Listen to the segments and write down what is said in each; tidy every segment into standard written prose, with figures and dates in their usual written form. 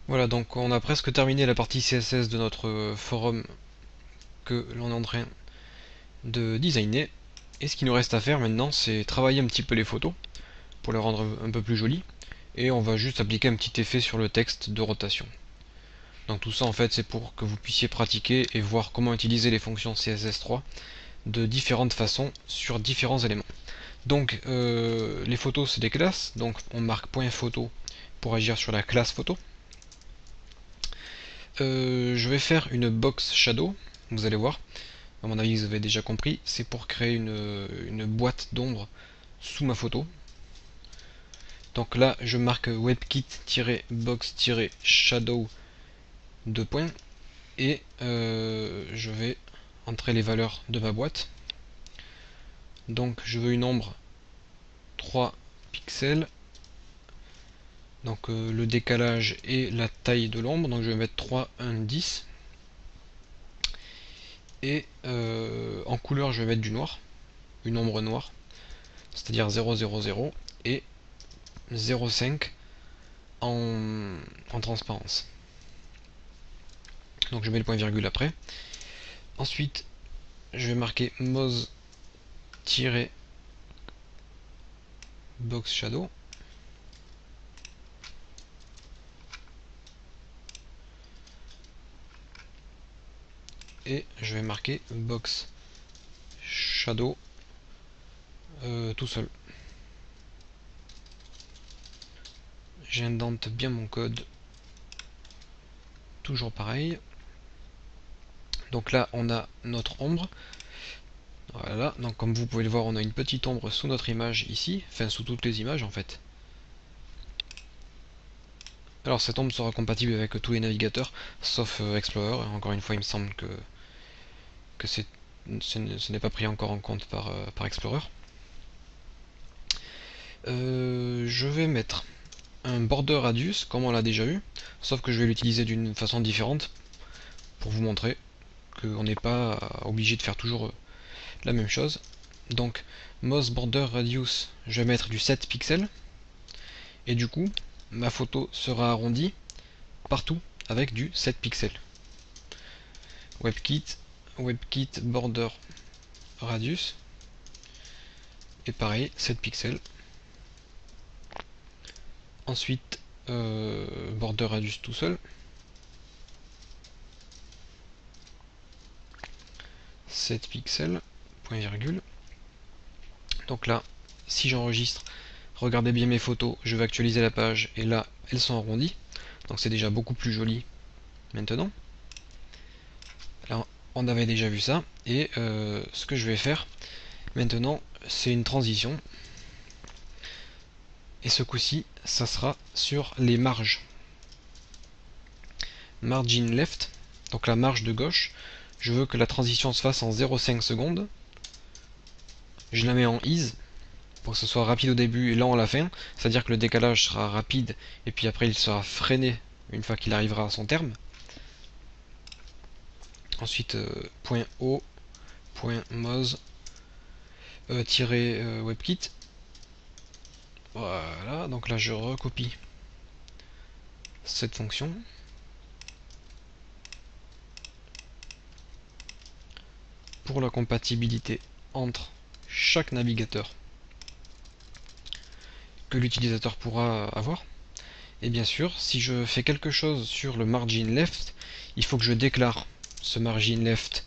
Voilà, donc on a presque terminé la partie CSS de notre forum que l'on est en train de designer. Et ce qu'il nous reste à faire maintenant, c'est travailler un petit peu les photos pour les rendre un peu plus jolies. Et on va juste appliquer un petit effet sur le texte de rotation. Donc tout ça en fait c'est pour que vous puissiez pratiquer et voir comment utiliser les fonctions CSS3 de différentes façons sur différents éléments. Donc les photos c'est des classes, donc on marque point photo pour agir sur la classe photo. Je vais faire une box shadow, vous allez voir, à mon avis vous avez déjà compris, c'est pour créer une boîte d'ombre sous ma photo. Donc là je marque webkit-box-shadow 2 points et je vais entrer les valeurs de ma boîte. Donc je veux une ombre 3 pixels, donc le décalage et la taille de l'ombre, donc je vais mettre 3, 1, 10, et en couleur je vais mettre du noir, une ombre noire, c'est-à-dire 0, 0, 0, et 0,5 en transparence. Donc je mets le point virgule après. Ensuite je vais marquer moz-box shadow. Et je vais marquer box shadow tout seul. J'indente bien mon code, toujours pareil. Donc là on a notre ombre. Voilà, donc comme vous pouvez le voir on a une petite ombre sous notre image ici, enfin sous toutes les images en fait. Alors cette ombre sera compatible avec tous les navigateurs sauf Explorer. Encore une fois il me semble que ce n'est pas pris encore en compte par Explorer. Je vais mettre un border radius comme on l'a déjà vu, sauf que je vais l'utiliser d'une façon différente pour vous montrer qu'on n'est pas obligé de faire toujours la même chose. Donc mouse border radius, je vais mettre du 7 pixels et du coup ma photo sera arrondie partout avec du 7 pixels. WebKit border radius et pareil 7 pixels. Ensuite border radius tout seul, 7 pixels, point virgule. Donc là, si j'enregistre, regardez bien mes photos, je vais actualiser la page et là, elles sont arrondies. Donc c'est déjà beaucoup plus joli maintenant. Alors, on avait déjà vu ça. Et ce que je vais faire maintenant, c'est une transition. Et ce coup-ci, ça sera sur les marges. Margin left, donc la marge de gauche. Je veux que la transition se fasse en 0,5 secondes. Je la mets en ease pour que ce soit rapide au début et lent à la fin, c'est-à-dire que le décalage sera rapide et puis après il sera freiné une fois qu'il arrivera à son terme. Ensuite point .o, point .moz, -webkit. Voilà, donc là je recopie cette fonction. Pour la compatibilité entre chaque navigateur que l'utilisateur pourra avoir. Et bien sûr, si je fais quelque chose sur le margin left, il faut que je déclare ce margin left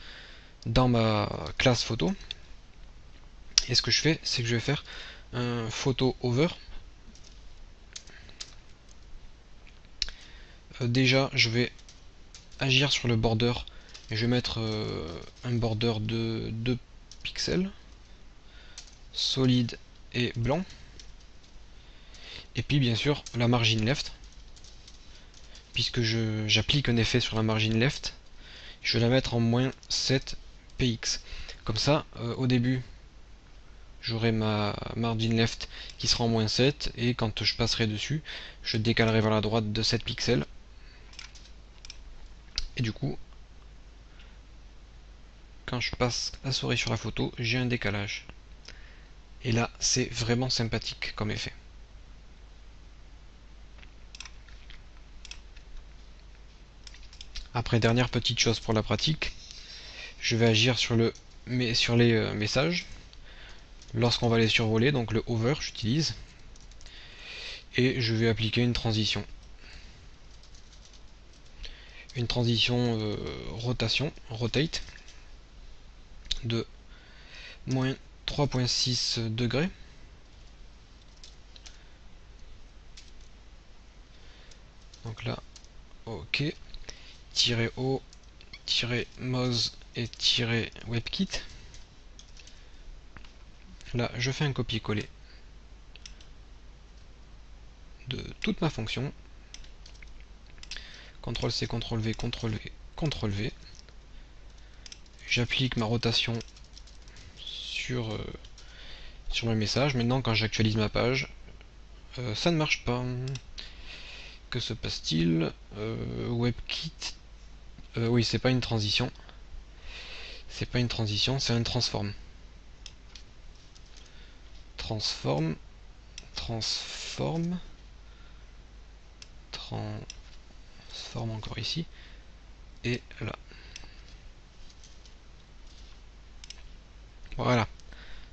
dans ma classe photo. Et ce que je fais, c'est que je vais faire un photo over. Déjà, je vais agir sur le border et je vais mettre un border de 2 pixels, solide et blanc. Et puis bien sûr la margin left, puisque j'applique un effet sur la margin left, je vais la mettre en moins 7 px. Comme ça, au début, j'aurai ma margin left qui sera en moins 7, et quand je passerai dessus, je décalerai vers la droite de 7 pixels. Et du coup, quand je passe la souris sur la photo, j'ai un décalage. Et là, c'est vraiment sympathique comme effet. Après, dernière petite chose pour la pratique, je vais agir sur les messages lorsqu'on va les survoler, donc le hover j'utilise, et je vais appliquer une transition. Une transition rotation, rotate, de moins 3,6 degrés. Donc là, ok. -O, -mouse et -webkit. Là, je fais un copier-coller de toute ma fonction. CTRL-C, CTRL-V, CTRL-V, CTRL-V. J'applique ma rotation sur mes messages. Maintenant, quand j'actualise ma page, ça ne marche pas. Que se passe-t-il? WebKit. Oui, c'est pas une transition. C'est pas une transition, c'est un transform. Transform. Transform. Transform encore ici. Et là. Voilà.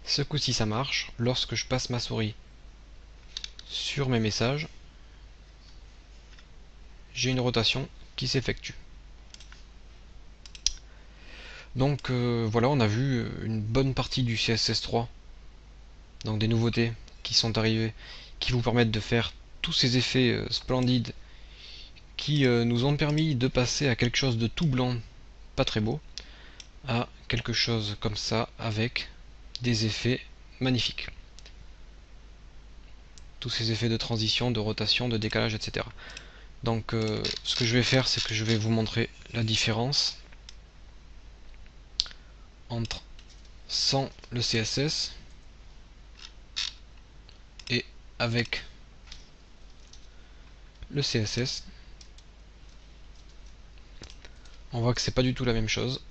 Ce coup-ci, ça marche. Lorsque je passe ma souris sur mes messages, j'ai une rotation qui s'effectue. Donc voilà, on a vu une bonne partie du CSS3, donc des nouveautés qui sont arrivées, qui vous permettent de faire tous ces effets splendides qui nous ont permis de passer à quelque chose de tout blanc, pas très beau, à quelque chose comme ça avec des effets magnifiques. Tous ces effets de transition, de rotation, de décalage, etc. Donc ce que je vais faire, c'est que je vais vous montrer la différence entre sans le CSS et avec le CSS. On voit que c'est pas du tout la même chose.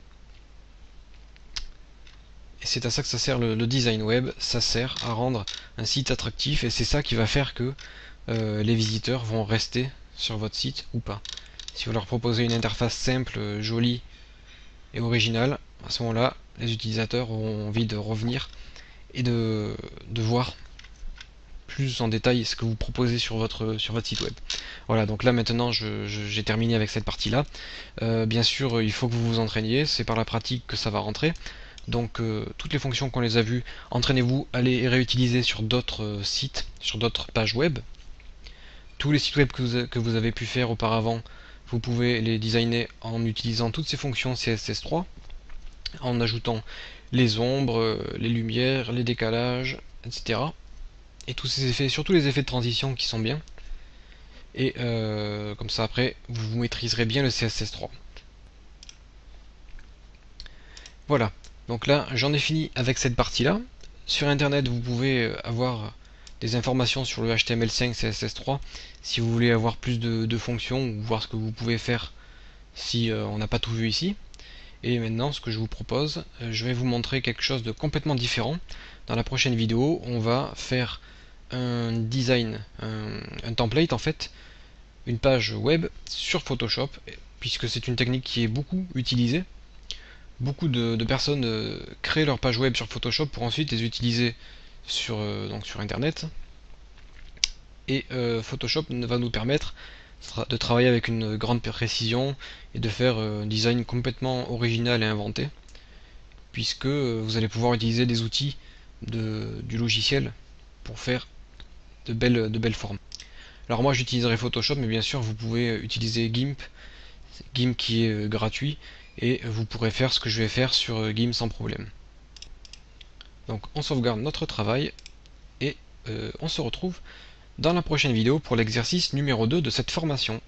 Et c'est à ça que ça sert le design web, ça sert à rendre un site attractif et c'est ça qui va faire que les visiteurs vont rester sur votre site ou pas. Si vous leur proposez une interface simple, jolie et originale, à ce moment-là, les utilisateurs auront envie de revenir et de voir plus en détail ce que vous proposez sur votre site web. Voilà, donc là maintenant j'ai terminé avec cette partie-là. Bien sûr, il faut que vous vous entraîniez, c'est par la pratique que ça va rentrer. Donc toutes les fonctions qu'on les a vues, entraînez-vous, allez les réutiliser sur d'autres sites, sur d'autres pages web. Tous les sites web que vous avez pu faire auparavant, vous pouvez les designer en utilisant toutes ces fonctions CSS3, en ajoutant les ombres, les lumières, les décalages, etc. Et tous ces effets, surtout les effets de transition qui sont bien. Et comme ça après, vous maîtriserez bien le CSS3. Voilà, donc là j'en ai fini avec cette partie-là. Sur internet vous pouvez avoir des informations sur le HTML5 CSS3 si vous voulez avoir plus de fonctions ou voir ce que vous pouvez faire si on n'a pas tout vu ici. Et maintenant ce que je vous propose, je vais vous montrer quelque chose de complètement différent. Dans la prochaine vidéo on va faire un design, un template en fait, une page web sur Photoshop, puisque c'est une technique qui est beaucoup utilisée. Beaucoup de personnes créent leur page web sur Photoshop pour ensuite les utiliser sur internet. Et Photoshop va nous permettre de travailler avec une grande précision et de faire un design complètement original et inventé, puisque vous allez pouvoir utiliser des outils du logiciel pour faire de belles formes. Alors moi j'utiliserai Photoshop, mais bien sûr vous pouvez utiliser GIMP qui est gratuit, et vous pourrez faire ce que je vais faire sur GIMP sans problème. Donc on sauvegarde notre travail et on se retrouve dans la prochaine vidéo pour l'exercice numéro 2 de cette formation.